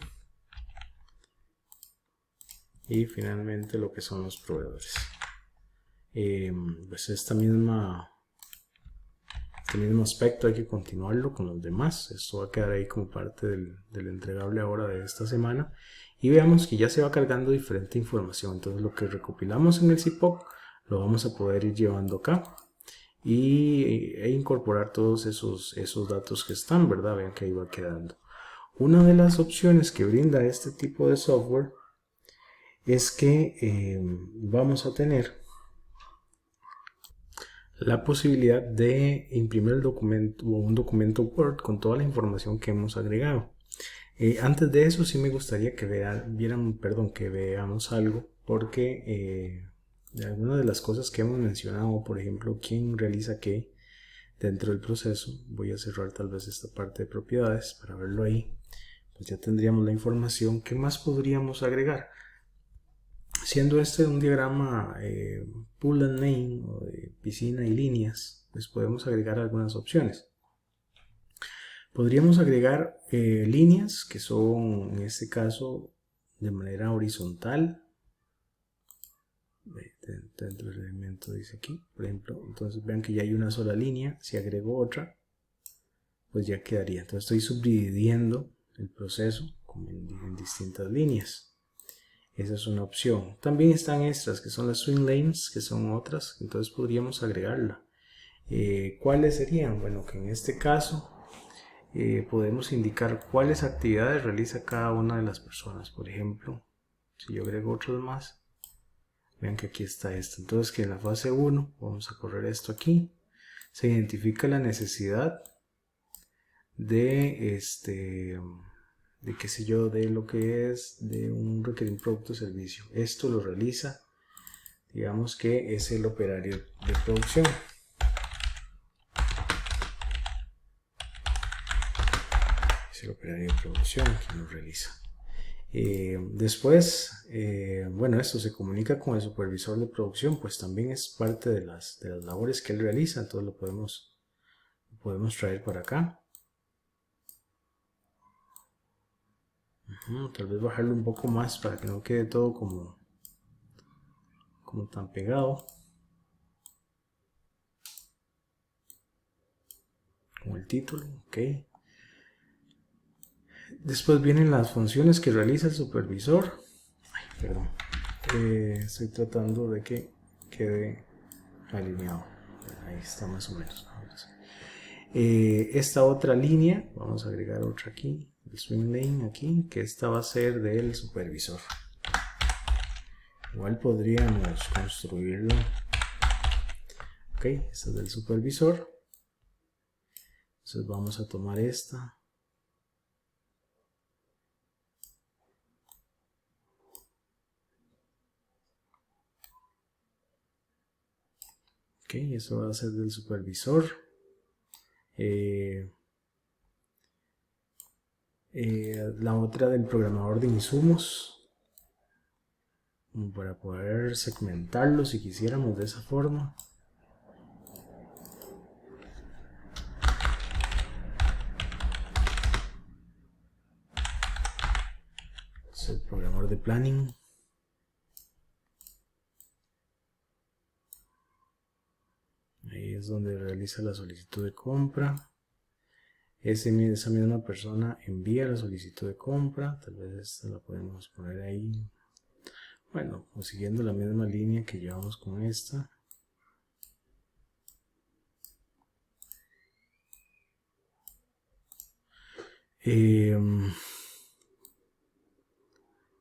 Speaker 1: Y finalmente lo que son los proveedores. Pues este mismo aspecto hay que continuarlo con los demás. Esto va a quedar ahí como parte del entregable ahora de esta semana. Y veamos que ya se va cargando diferente información. Entonces lo que recopilamos en el CPOC lo vamos a poder ir llevando acá. E incorporar todos esos datos que están, ¿verdad? Vean que ahí va quedando. Una de las opciones que brinda este tipo de software es que vamos a tener la posibilidad de imprimir el documento o un documento Word con toda la información que hemos agregado. Antes de eso sí me gustaría que veamos algo, porque de algunas de las cosas que hemos mencionado, por ejemplo, quién realiza qué, dentro del proceso. Voy a cerrar tal vez esta parte de propiedades para verlo ahí. Pues ya tendríamos la información. ¿Qué más podríamos agregar? Siendo este un diagrama pool and name o de piscina y líneas, pues podemos agregar algunas opciones. Podríamos agregar líneas que son en este caso de manera horizontal. Dentro del elemento dice aquí, por ejemplo, entonces vean que ya hay una sola línea. Si agrego otra, pues ya quedaría. Entonces estoy subdividiendo el proceso en distintas líneas. Esa es una opción. También están extras que son las swing lanes, que son otras, entonces podríamos agregarla. ¿Cuáles serían? Bueno, que en este caso podemos indicar cuáles actividades realiza cada una de las personas. Por ejemplo, si yo agrego otros más, vean que aquí está esto. Entonces que en la fase 1, vamos a correr esto aquí, se identifica la necesidad de qué sé yo, de lo que es de un requerimiento producto o servicio. Esto lo realiza, digamos que es el operario de producción. Es el operario de producción quien lo realiza. Después, bueno, esto se comunica con el supervisor de producción, pues también es parte de las labores que él realiza, entonces lo podemos traer para acá. Tal vez bajarlo un poco más para que no quede todo como tan pegado. Como el título, ok. Después vienen las funciones que realiza el supervisor. Ay, perdón. Estoy tratando de que quede alineado. Ahí está más o menos. Esta otra línea, vamos a agregar otra aquí, el swing lane aquí, que esta va a ser del supervisor. Igual podríamos construirlo. Ok, esta es del supervisor. Entonces vamos a tomar esta. Ok, eso va a ser del supervisor. La otra del programador de insumos, para poder segmentarlo si quisiéramos de esa forma. Es el programador de planning. Ahí es donde realiza la solicitud de compra. Esa misma persona envía la solicitud de compra. Tal vez esta la podemos poner ahí. Bueno, o siguiendo la misma línea que llevamos con esta.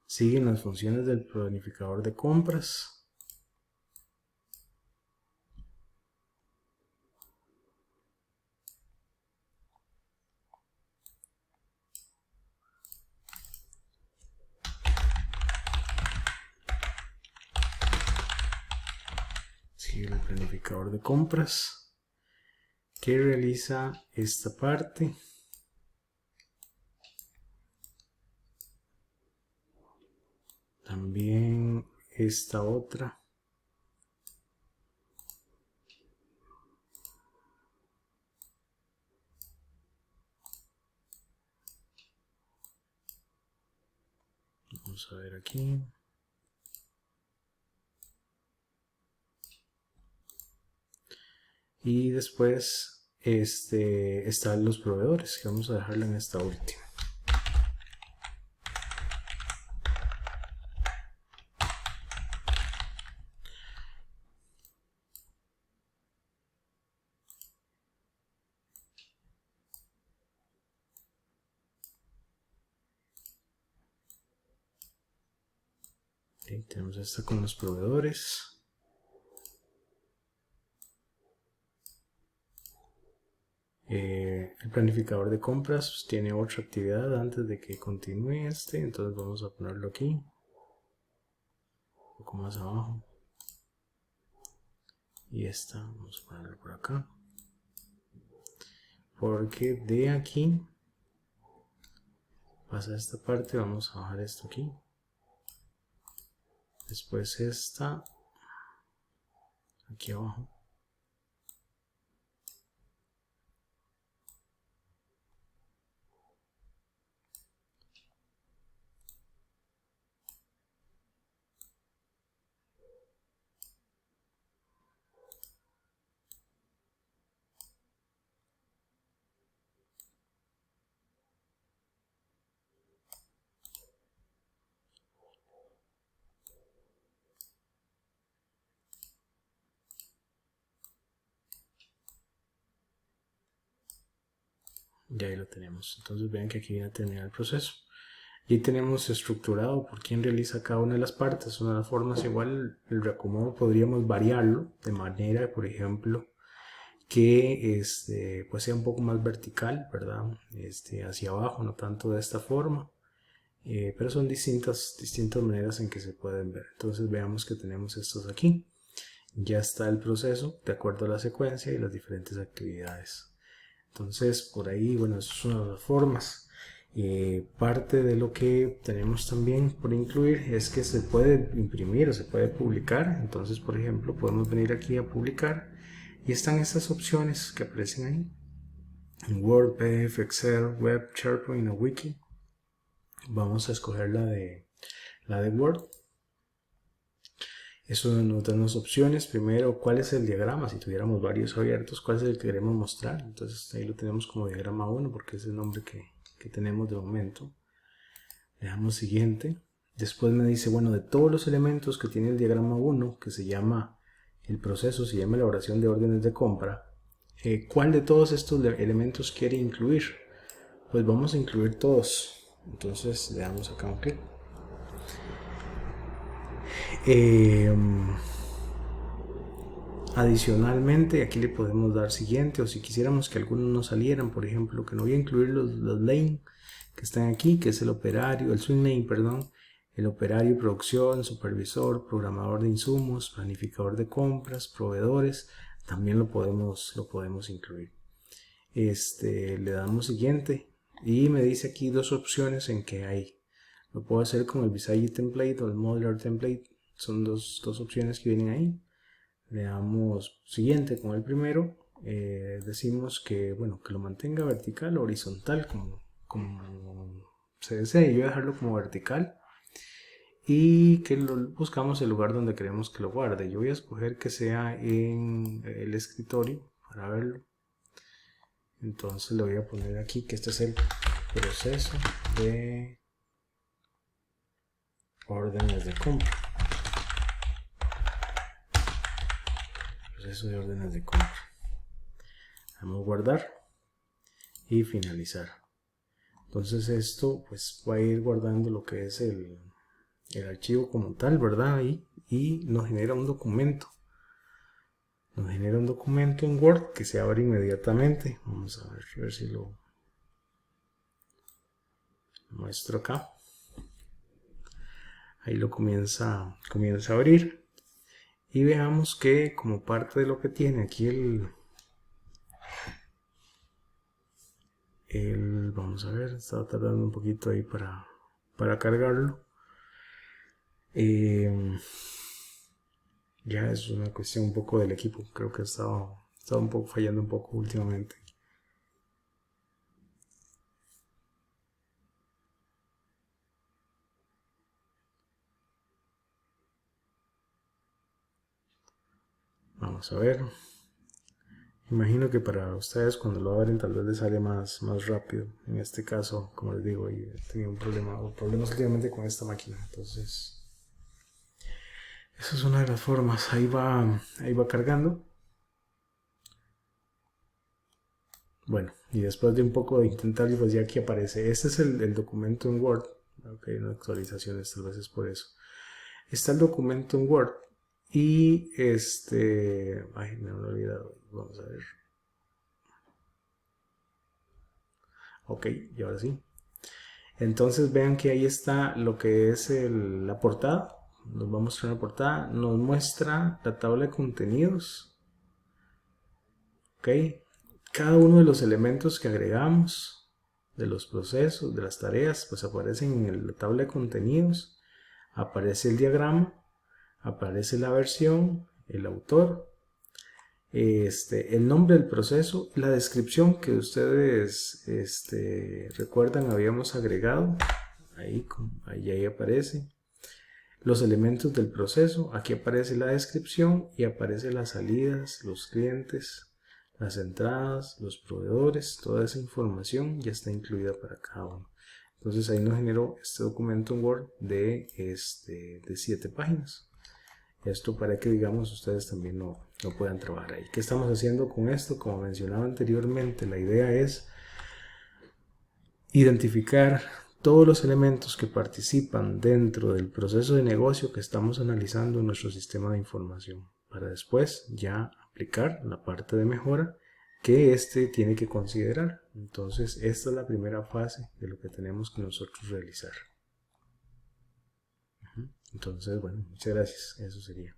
Speaker 1: Siguen las funciones del planificador de compras. Sigue el planificador de compras, que realiza esta parte. También esta otra. Vamos a ver aquí. Y después están los proveedores, que vamos a dejarlo en esta última. Okay, tenemos esta con los proveedores. El planificador de compras tiene otra actividad antes de que continúe entonces vamos a ponerlo aquí, un poco más abajo, y esta vamos a ponerlo por acá. porque de aquí pasa esta parte. Vamos a bajar esto aquí, después esta aquí abajo, y ahí lo tenemos. Entonces vean que aquí viene a terminar el proceso. Y ahí tenemos estructurado por quién realiza cada una de las partes. Una de las formas, igual el reacomodo podríamos variarlo de manera, por ejemplo, que pues sea un poco más vertical, ¿verdad? Hacia abajo, no tanto de esta forma. Pero son distintas maneras en que se pueden ver. Entonces veamos que tenemos estos aquí. Ya está el proceso de acuerdo a la secuencia y las diferentes actividades. Entonces por ahí, bueno, eso es una de las formas. Parte de lo que tenemos también por incluir es que se puede imprimir o se puede publicar. Entonces, por ejemplo, podemos venir aquí a publicar y están estas opciones que aparecen ahí en Word, PDF, Excel, Web, SharePoint o Wiki. Vamos a escoger la de Word. Eso nos da unas opciones. Primero, ¿cuál es el diagrama? Si tuviéramos varios abiertos, ¿cuál es el que queremos mostrar? Entonces ahí lo tenemos como diagrama 1 porque es el nombre que tenemos de momento. Le damos siguiente. Después me dice, bueno, de todos los elementos que tiene el diagrama 1, que se llama el proceso, se llama elaboración de órdenes de compra, ¿cuál de todos estos elementos quiere incluir? Pues vamos a incluir todos. Entonces le damos acá un clic. Adicionalmente, aquí le podemos dar siguiente, o si quisiéramos que algunos no salieran, por ejemplo, que no voy a incluir los lane que están aquí, que es el operario, el swing lane, perdón, el operario, producción, supervisor, programador de insumos, planificador de compras, proveedores, también lo podemos incluir. Le damos siguiente y me dice aquí dos opciones en que hay. Lo puedo hacer con el Visage template o el Modeler template, son dos opciones que vienen ahí. Le damos siguiente con el primero. Decimos que, bueno, que lo mantenga vertical o horizontal como se desee. Yo voy a dejarlo como vertical y que buscamos el lugar donde queremos que lo guarde. Yo voy a escoger que sea en el escritorio para verlo. Entonces le voy a poner aquí que este es el proceso de órdenes de compra. Proceso de órdenes de compra. Vamos a guardar y finalizar. Entonces esto pues va a ir guardando lo que es el archivo como tal, ¿verdad? Y nos genera un documento. Nos genera un documento en Word que se abre inmediatamente. Vamos a ver si lo muestro acá. Ahí lo comienza a abrir. Y veamos que como parte de lo que tiene aquí vamos a ver, estaba tardando un poquito ahí para cargarlo. Ya es una cuestión un poco del equipo, creo que ha estado un poco fallando un poco últimamente. Vamos a ver. Imagino que para ustedes cuando lo abren tal vez les sale más rápido. En este caso, como les digo, he tenido problemas últimamente con esta máquina. Entonces, esa es una de las formas. Ahí va cargando. Bueno, y después de un poco de intentarlo, pues ya aquí aparece. Este es el documento en Word. Ok, no actualizaciones, tal vez es por eso. Está el documento en Word. Y ay, me lo he olvidado. Vamos a ver. Ok, y ahora sí. Entonces vean que ahí está lo que es la portada. Nos va a mostrar la portada. Nos muestra la tabla de contenidos. Ok. cada uno de los elementos que agregamos, de los procesos, de las tareas, pues aparecen en la tabla de contenidos, aparece el diagrama, aparece la versión, el autor, el nombre del proceso, la descripción que ustedes recuerdan habíamos agregado, ahí aparece. Los elementos del proceso, aquí aparece la descripción y aparece las salidas, los clientes, las entradas, los proveedores, toda esa información ya está incluida para cada uno. Entonces ahí nos generó este documento en Word de 7 páginas. Esto para que, digamos, ustedes también lo puedan trabajar ahí. ¿Qué estamos haciendo con esto? Como mencionaba anteriormente, la idea es identificar todos los elementos que participan dentro del proceso de negocio que estamos analizando en nuestro sistema de información, para después ya aplicar la parte de mejora que tiene que considerar. Entonces, esta es la primera fase de lo que tenemos que nosotros realizar. Entonces, bueno, muchas gracias. Eso sería.